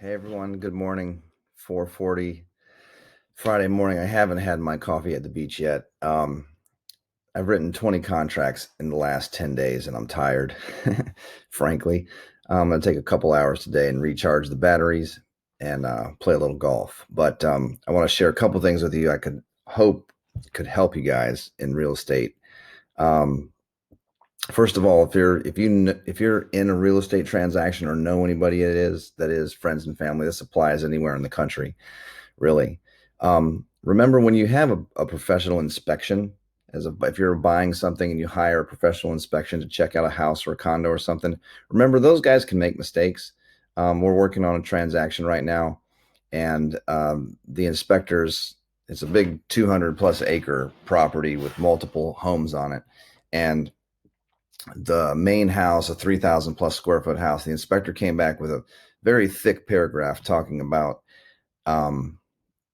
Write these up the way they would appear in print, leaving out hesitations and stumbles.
Hey everyone, good morning. 4:40 Friday morning. I haven't had my coffee at the beach yet. I've written 20 contracts in the last 10 days and I'm tired, frankly. I'm going to take a couple hours today and recharge the batteries and play a little golf. But I want to share a couple things with you I could hope could help you guys in real estate. Um, First of all, if you're in a real estate transaction or know anybody that is friends and family, this applies anywhere in the country, really. Remember when you have a professional inspection, if you're buying something and you hire a professional inspection to check out a house or a condo or something, remember those guys can make mistakes. We're working on a transaction right now, and the inspectors, it's a big 200 plus acre property with multiple homes on it, and the main house, a 3,000 plus square foot house, the inspector came back with a very thick paragraph talking about um,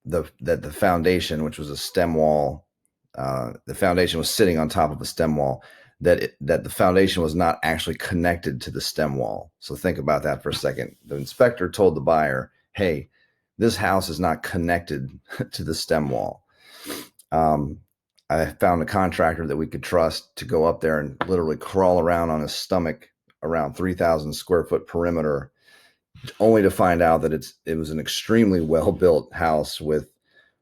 the foundation, which was a stem wall, the foundation was sitting on top of a stem wall. That the foundation was not actually connected to the stem wall. So think about that for a second. The inspector told the buyer, "Hey, this house is not connected to the stem wall." Um, I found a contractor that we could trust to go up there and literally crawl around on his stomach around 3,000 square foot perimeter, only to find out that it was an extremely well built house with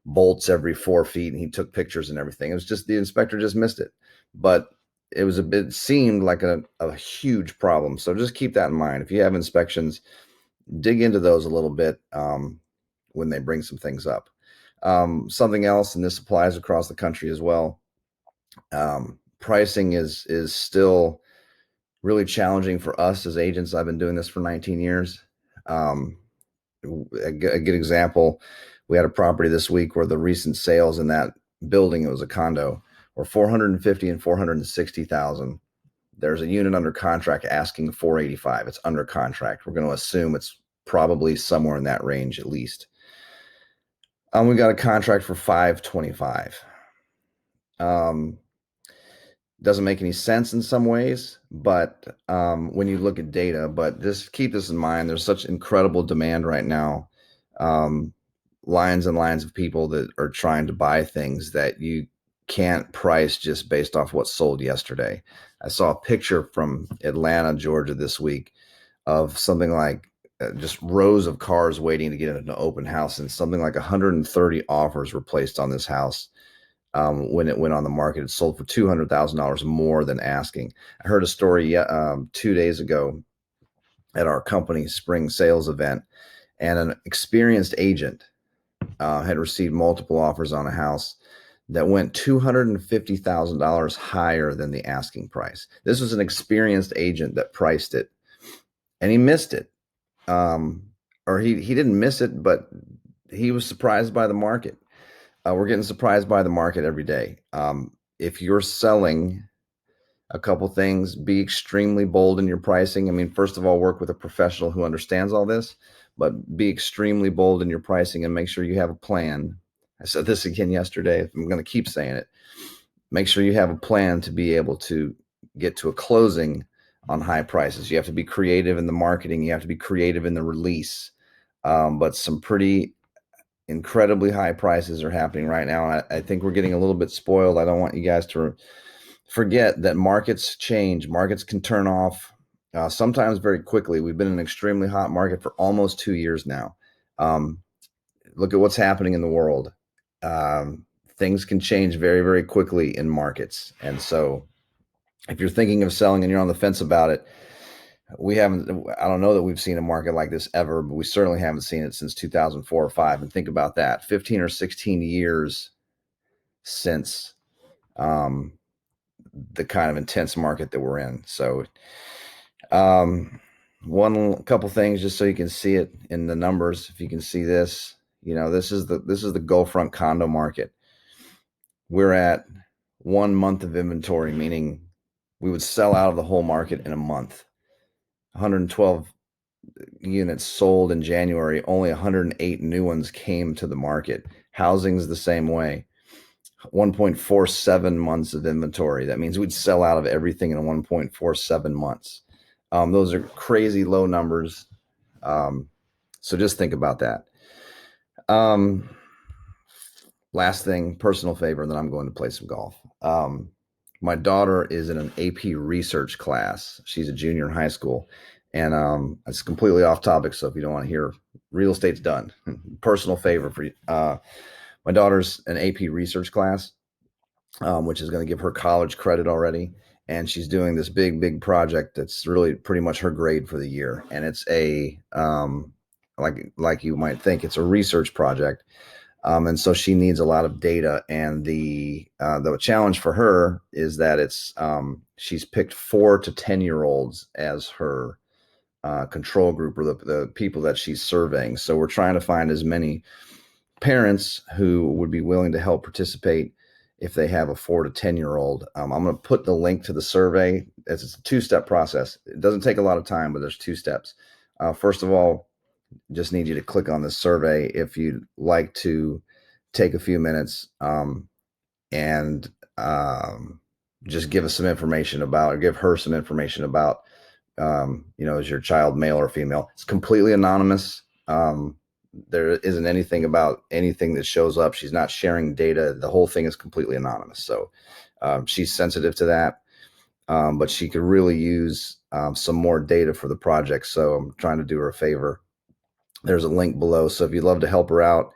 bolts every 4 feet, and he took pictures and everything. It was just the inspector just missed it, but it seemed like a huge problem. So just keep that in mind. If you have inspections, dig into those a little bit when they bring some things up. Something else, and this applies across the country as well. Pricing is still really challenging for us as agents. I've been doing this for 19 years. A good example, we had a property this week where the recent sales in that building, it was a condo, were 450 and 460,000. There's a unit under contract asking 485. It's under contract. We're going to assume it's probably somewhere in that range at least. We got a contract for 525. Doesn't make any sense in some ways, but when you look at data, but just keep this in mind. There's such incredible demand right now. Lines and lines of people that are trying to buy things that you can't price just based off what sold yesterday. I saw a picture from Atlanta, Georgia this week of something like just rows of cars waiting to get into an open house, and something like 130 offers were placed on this house. When it went on the market, it sold for $200,000 more than asking. I heard a story 2 days ago at our company's spring sales event, and an experienced agent had received multiple offers on a house that went $250,000 higher than the asking price. This was an experienced agent that priced it, and he missed it. Or he didn't miss it, but he was surprised by the market. We're getting surprised by the market every day. If you're selling, a couple things: be extremely bold in your pricing. I mean, first of all, work with a professional who understands all this, but be extremely bold in your pricing and make sure you have a plan. I said this again yesterday. I'm going to keep saying it. Make sure you have a plan to be able to get to a closing on high prices. You have to be creative in the marketing. You have to be creative in the release. But some pretty incredibly high prices are happening right now. I think we're getting a little bit spoiled. I don't want you guys to forget that markets change. Markets can turn off sometimes very quickly. We've been in an extremely hot market for almost 2 years now. Look at what's happening in the world. Things can change very, very quickly in markets. And so if you're thinking of selling and you're on the fence about it, I don't know that we've seen a market like this ever, but we certainly haven't seen it since 2004 or 5. And think about that, 15 or 16 years since the kind of intense market that we're in. So one couple things just so you can see it in the numbers. If you can see this, this is the Gulf front condo market. We're at 1 month of inventory, meaning we would sell out of the whole market in a month. 112 units sold in January, only 108 new ones came to the market. Housing's the same way. 1.47 months of inventory. That means we'd sell out of everything in 1.47 months. Those are crazy low numbers. So just think about that. Um, Last thing, personal favor, and then I'm going to play some golf. My daughter is in an AP research class. She's a junior in high school, and it's completely off topic. So if you don't want to hear, real estate's done. Personal favor for you. My daughter's an AP research class, which is going to give her college credit already. And she's doing this big project that's really pretty much her grade for the year. And it's a like you might think, it's a research project. And so she needs a lot of data. And the challenge for her is that she's picked 4 to 10-year-olds as her control group, or the people that she's surveying. So we're trying to find as many parents who would be willing to help participate if they have a 4 to 10-year-old. I'm going to put the link to the survey. It's a 2-step process. It doesn't take a lot of time, but there's 2 steps. First of all, just need you to click on this survey if you'd like to take a few minutes and just give us some information about, or give her some information about, is your child male or female? It's completely anonymous. There isn't anything about anything that shows up. She's not sharing data. The whole thing is completely anonymous. So she's sensitive to that, but she could really use some more data for the project. So I'm trying to do her a favor. There's a link below. So if you'd love to help her out,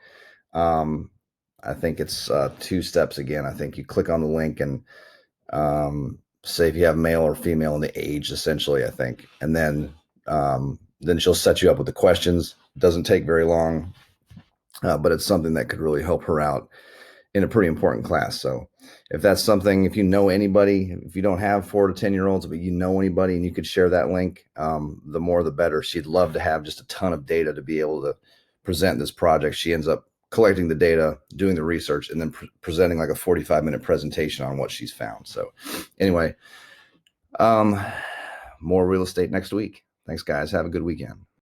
I think it's 2 steps again. I think you click on the link and say if you have male or female and the age, essentially, I think. And then she'll set you up with the questions. It doesn't take very long, but it's something that could really help her out in a pretty important class. So if that's something, if you know anybody, if you don't have 4 to 10-year-olds, but you know anybody and you could share that link, the more the better. She'd love to have just a ton of data to be able to present this project. She ends up collecting the data, doing the research, and then presenting like a 45-minute presentation on what she's found. So anyway, more real estate next week. Thanks, guys. Have a good weekend.